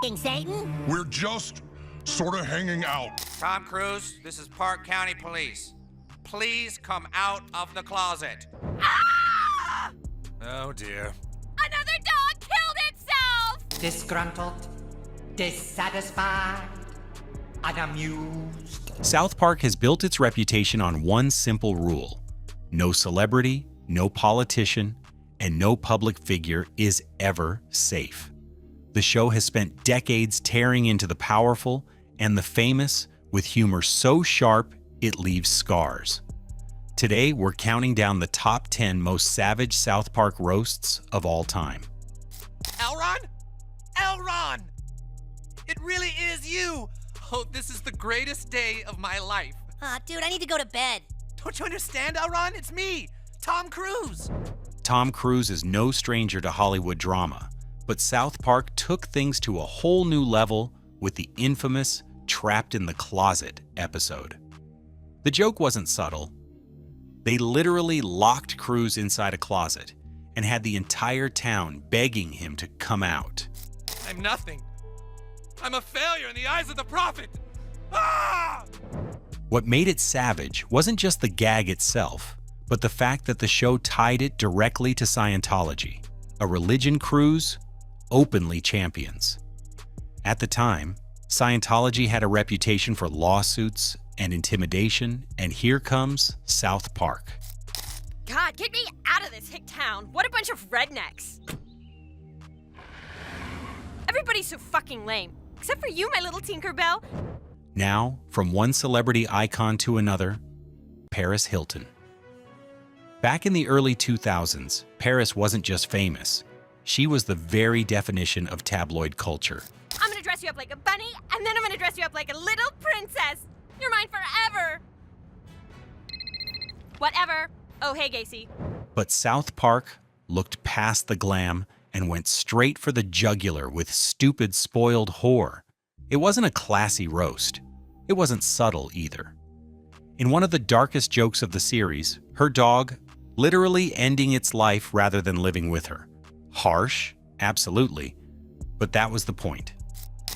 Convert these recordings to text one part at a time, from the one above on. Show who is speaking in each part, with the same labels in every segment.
Speaker 1: King Satan?
Speaker 2: We're just sort of hanging out.
Speaker 3: Tom Cruise, this is Park County Police. Please come out of the closet.
Speaker 1: Ah!
Speaker 3: Oh dear.
Speaker 1: Another dog killed itself!
Speaker 4: Disgruntled, dissatisfied, unamused.
Speaker 5: South Park has built its reputation on one simple rule: no celebrity, no politician, and no public figure is ever safe. The show has spent decades tearing into the powerful and the famous with humor so sharp it leaves scars. Today, we're counting down the top 10 most savage South Park roasts of all time.
Speaker 6: Elron? Elron! It really is you! Oh, this is the greatest day of my life.
Speaker 1: Dude, I need to go to bed.
Speaker 6: Don't you understand, Elron? It's me, Tom Cruise.
Speaker 5: Tom Cruise is no stranger to Hollywood drama, but South Park took things to a whole new level with the infamous Trapped in the Closet episode. The joke wasn't subtle. They literally locked Cruise inside a closet and had the entire town begging him to come out.
Speaker 6: I'm nothing. I'm a failure in the eyes of the prophet. Ah!
Speaker 5: What made it savage wasn't just the gag itself, but the fact that the show tied it directly to Scientology, a religion Cruise openly champions. At the time, Scientology had a reputation for lawsuits and intimidation, and here comes South Park.
Speaker 7: God, get me out of this hick town. What a bunch of rednecks. Everybody's so fucking lame. Except for you, my little Tinkerbell.
Speaker 5: Now, from one celebrity icon to another, Paris Hilton. Back in the early 2000s, Paris wasn't just famous. She was the very definition of tabloid culture.
Speaker 7: I'm gonna dress you up like a bunny, and then I'm gonna dress you up like a little princess. You're mine forever. Whatever. Oh, hey, Gacy.
Speaker 5: But South Park looked past the glam and went straight for the jugular with stupid spoiled whore. It wasn't a classy roast. It wasn't subtle either. In one of the darkest jokes of the series, her dog literally ending its life rather than living with her. Harsh, absolutely, but that was the point.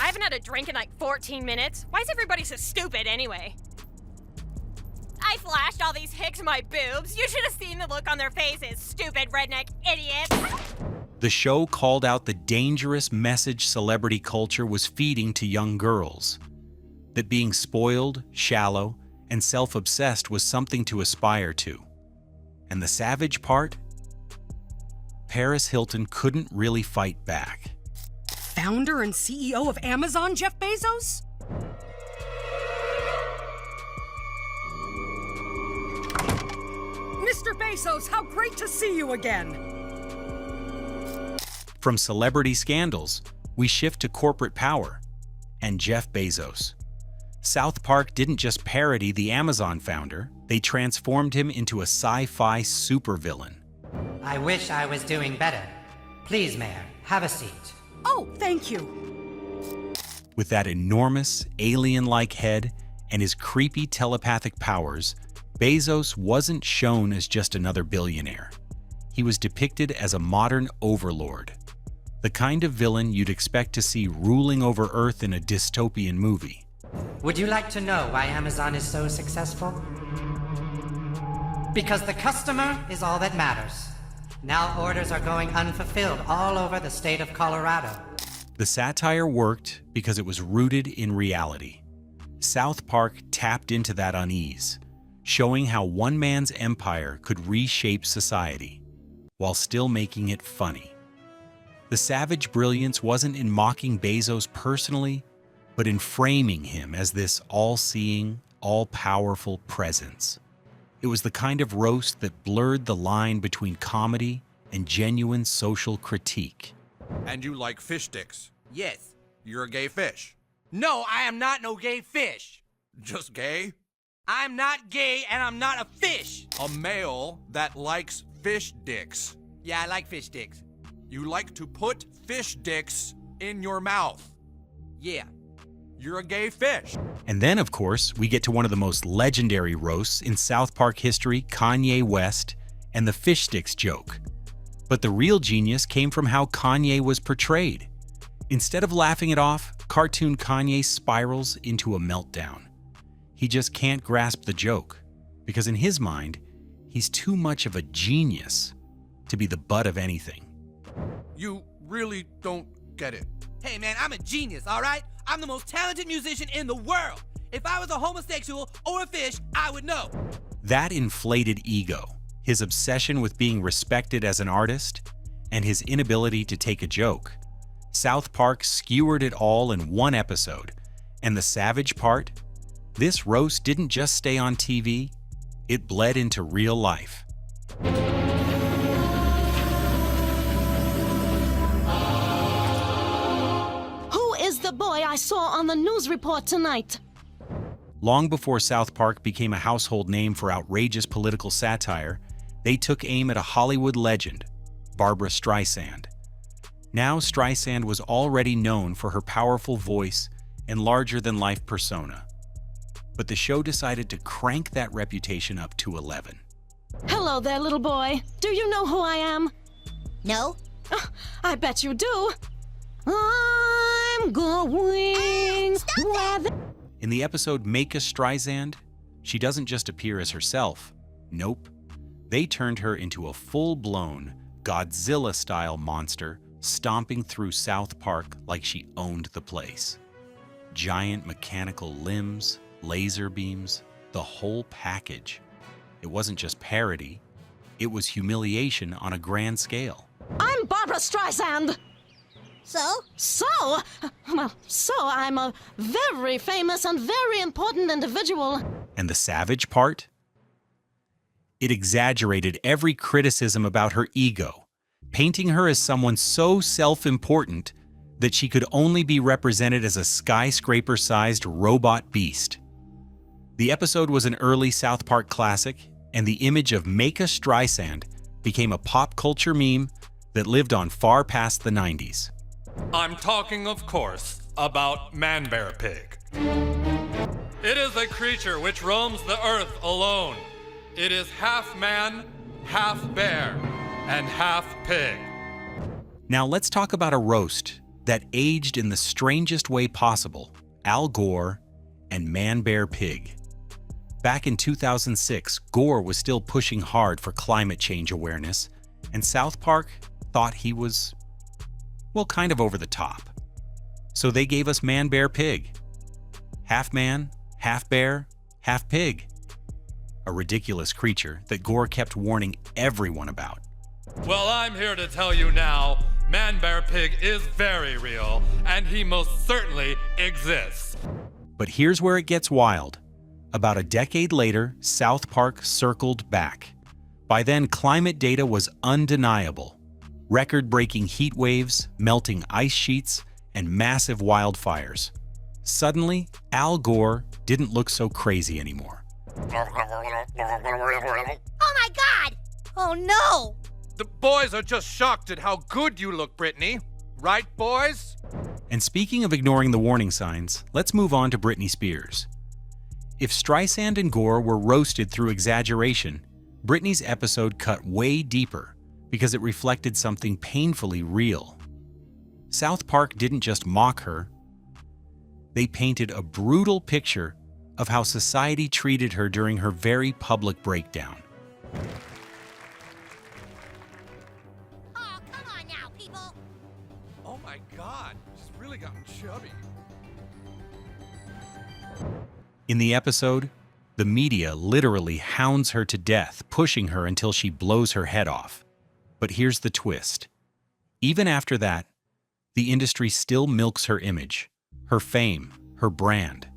Speaker 7: I haven't had a drink in like 14 minutes. Why is everybody so stupid anyway? I flashed all these hicks my boobs. You should have seen the look on their faces, stupid redneck idiots.
Speaker 5: The show called out the dangerous message celebrity culture was feeding to young girls. That being spoiled, shallow, and self-obsessed was something to aspire to. And the savage part? Paris Hilton couldn't really fight back.
Speaker 8: Founder and CEO of Amazon, Jeff Bezos? Mr. Bezos, how great to see you again!
Speaker 5: From celebrity scandals, we shift to corporate power and Jeff Bezos. South Park didn't just parody the Amazon founder, they transformed him into a sci-fi supervillain.
Speaker 4: I wish I was doing better. Please, Mayor, have a seat.
Speaker 8: Oh, thank you.
Speaker 5: With that enormous, alien-like head and his creepy telepathic powers, Bezos wasn't shown as just another billionaire. He was depicted as a modern overlord, the kind of villain you'd expect to see ruling over Earth in a dystopian movie.
Speaker 4: Would you like to know why Amazon is so successful? Because the customer is all that matters. Now orders are going unfulfilled all over the state of Colorado.
Speaker 5: The satire worked because it was rooted in reality. South Park tapped into that unease, showing how one man's empire could reshape society, while still making it funny. The savage brilliance wasn't in mocking Bezos personally, but in framing him as this all-seeing, all-powerful presence. It was the kind of roast that blurred the line between comedy and genuine social critique.
Speaker 3: And you like fish sticks?
Speaker 6: Yes.
Speaker 3: You're a gay fish.
Speaker 6: No, I am not no gay fish.
Speaker 3: Just gay?
Speaker 6: I'm not gay and I'm not a fish.
Speaker 3: A male that likes fish dicks.
Speaker 6: Yeah, I like fish sticks.
Speaker 3: You like to put fish dicks in your mouth.
Speaker 6: Yeah.
Speaker 3: You're a gay fish.
Speaker 5: And then, of course, we get to one of the most legendary roasts in South Park history, Kanye West, and the fish sticks joke. But the real genius came from how Kanye was portrayed. Instead of laughing it off, cartoon Kanye spirals into a meltdown. He just can't grasp the joke, because in his mind, he's too much of a genius to be the butt of anything.
Speaker 2: You really don't get it.
Speaker 9: Hey man, I'm a genius, all right? I'm the most talented musician in the world. If I was a homosexual or a fish, I would know.
Speaker 5: That inflated ego, his obsession with being respected as an artist, and his inability to take a joke. South Park skewered it all in one episode. And the savage part? This roast didn't just stay on TV, it bled into real life.
Speaker 10: Who is the boy I saw on the news report tonight?
Speaker 5: Long before South Park became a household name for outrageous political satire, they took aim at a Hollywood legend, Barbra Streisand. Now Streisand was already known for her powerful voice and larger-than-life persona. But the show decided to crank that reputation up to 11.
Speaker 10: Hello there, little boy. Do you know who I am?
Speaker 1: No?
Speaker 10: I bet you do. I'm going where the...
Speaker 5: In the episode Make a Streisand, she doesn't just appear as herself. Nope. They turned her into a full-blown, Godzilla-style monster stomping through South Park like she owned the place. Giant mechanical limbs, laser beams, the whole package. It wasn't just parody, it was humiliation on a grand scale.
Speaker 10: I'm Barbra Streisand.
Speaker 1: So?
Speaker 10: So I'm a very famous and very important individual.
Speaker 5: And the savage part? It exaggerated every criticism about her ego, painting her as someone so self-important that she could only be represented as a skyscraper-sized robot beast. The episode was an early South Park classic, and the image of Make a Streisand became a pop culture meme that lived on far past the 90s.
Speaker 11: I'm talking, of course, about ManBearPig. It is a creature which roams the earth alone. It is half man, half bear, and half pig.
Speaker 5: Now let's talk about a roast that aged in the strangest way possible, Al Gore and ManBearPig. Back in 2006, Gore was still pushing hard for climate change awareness, and South Park thought he was, well, kind of over the top. So they gave us ManBearPig. Half man, half bear, half pig. A ridiculous creature that Gore kept warning everyone about.
Speaker 11: Well, I'm here to tell you now, ManBearPig is very real, and he most certainly exists.
Speaker 5: But here's where it gets wild. About a decade later, South Park circled back. By then, climate data was undeniable. Record-breaking heat waves, melting ice sheets, and massive wildfires. Suddenly, Al Gore didn't look so crazy anymore.
Speaker 1: Oh my god! Oh no!
Speaker 3: The boys are just shocked at how good you look, Britney. Right, boys?
Speaker 5: And speaking of ignoring the warning signs, let's move on to Britney Spears. If Streisand and Gore were roasted through exaggeration, Britney's episode cut way deeper because it reflected something painfully real. South Park didn't just mock her, they painted a brutal picture of how society treated her during her very public breakdown.
Speaker 1: Oh, come on now, people!
Speaker 6: Oh my god, she's really gotten chubby.
Speaker 5: In the episode, the media literally hounds her to death, pushing her until she blows her head off. But here's the twist. Even after that, the industry still milks her image, her fame, her brand,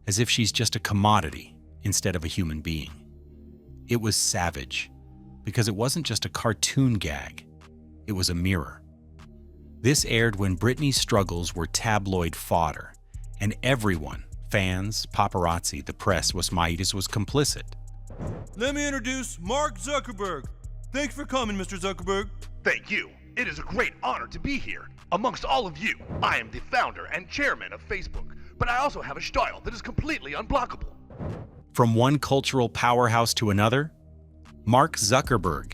Speaker 5: as if she's just a commodity instead of a human being. It was savage, because it wasn't just a cartoon gag, it was a mirror. This aired when Britney's struggles were tabloid fodder, and everyone, fans, paparazzi, the press, was complicit.
Speaker 12: Let me introduce Mark Zuckerberg. Thanks for coming, Mr. Zuckerberg.
Speaker 13: Thank you. It is a great honor to be here. Amongst all of you, I am the founder and chairman of Facebook, but I also have a style that is completely unblockable.
Speaker 5: From one cultural powerhouse to another, Mark Zuckerberg.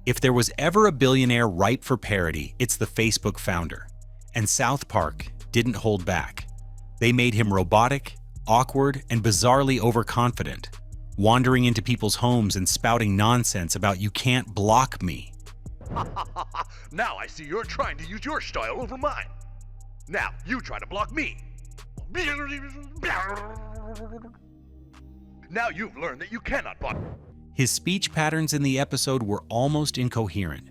Speaker 5: If there was ever a billionaire ripe for parody, it's the Facebook founder. And South Park didn't hold back. They made him robotic, awkward, and bizarrely overconfident, wandering into people's homes and spouting nonsense about "you can't block me."
Speaker 13: Now I see you're trying to use your style over mine. Now you try to block me. Now you've learned that you cannot block.
Speaker 5: His speech patterns in the episode were almost incoherent,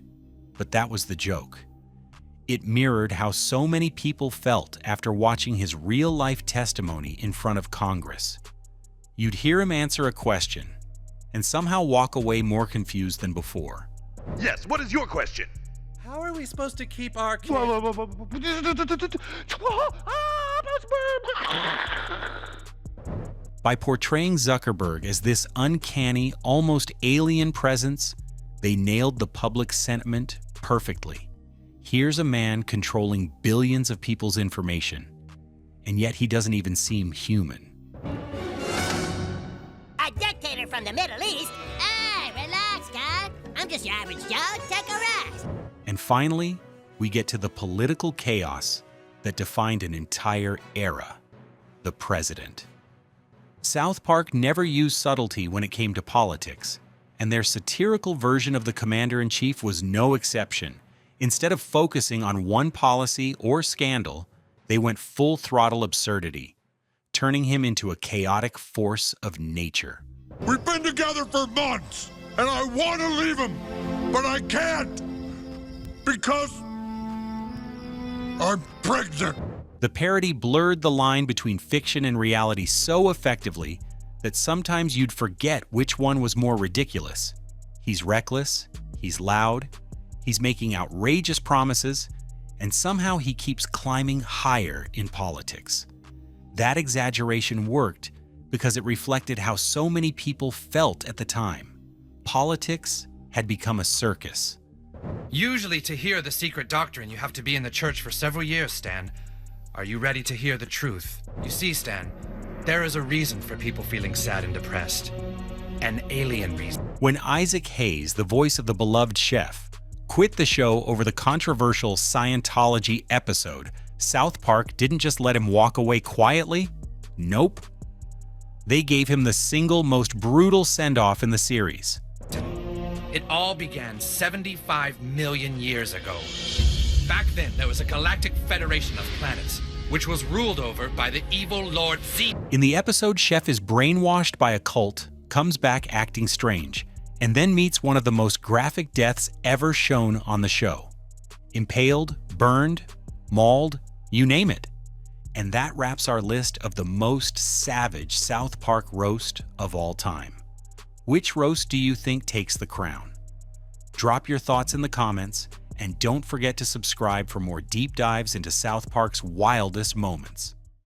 Speaker 5: but that was the joke. It mirrored how so many people felt after watching his real-life testimony in front of Congress. You'd hear him answer a question and somehow walk away more confused than before.
Speaker 13: Yes, what is your question?
Speaker 6: How are we supposed to keep our kids?
Speaker 5: By portraying Zuckerberg as this uncanny, almost alien presence, they nailed the public sentiment perfectly. Here's a man controlling billions of people's information, and yet he doesn't even seem human.
Speaker 1: A dictator from the Middle East? Hey, relax, Dad. I'm just your average Joe. Take a rest.
Speaker 5: And finally, we get to the political chaos that defined an entire era: the president. South Park never used subtlety when it came to politics, and their satirical version of the commander-in-chief was no exception. Instead of focusing on one policy or scandal, they went full-throttle absurdity, turning him into a chaotic force of nature.
Speaker 14: We've been together for months, and I want to leave him, but I can't, because I'm pregnant.
Speaker 5: The parody blurred the line between fiction and reality so effectively that sometimes you'd forget which one was more ridiculous. He's reckless, he's loud, he's making outrageous promises, and somehow he keeps climbing higher in politics. That exaggeration worked because it reflected how so many people felt at the time. Politics had become a circus.
Speaker 6: Usually to hear the secret doctrine, you have to be in the church for several years, Stan. Are you ready to hear the truth? You see, Stan, there is a reason for people feeling sad and depressed. An alien reason.
Speaker 5: When Isaac Hayes, the voice of the beloved chef, quit the show over the controversial Scientology episode, South Park didn't just let him walk away quietly. Nope. They gave him the single most brutal send-off in the series.
Speaker 6: It all began 75 million years ago. Back then, there was a galactic federation of planets, which was ruled over by the evil Lord Z.
Speaker 5: In the episode, Chef is brainwashed by a cult, comes back acting strange, and then meets one of the most graphic deaths ever shown on the show. Impaled, burned, mauled, you name it. And that wraps our list of the most savage South Park roast of all time. Which roast do you think takes the crown? Drop your thoughts in the comments, and don't forget to subscribe for more deep dives into South Park's wildest moments.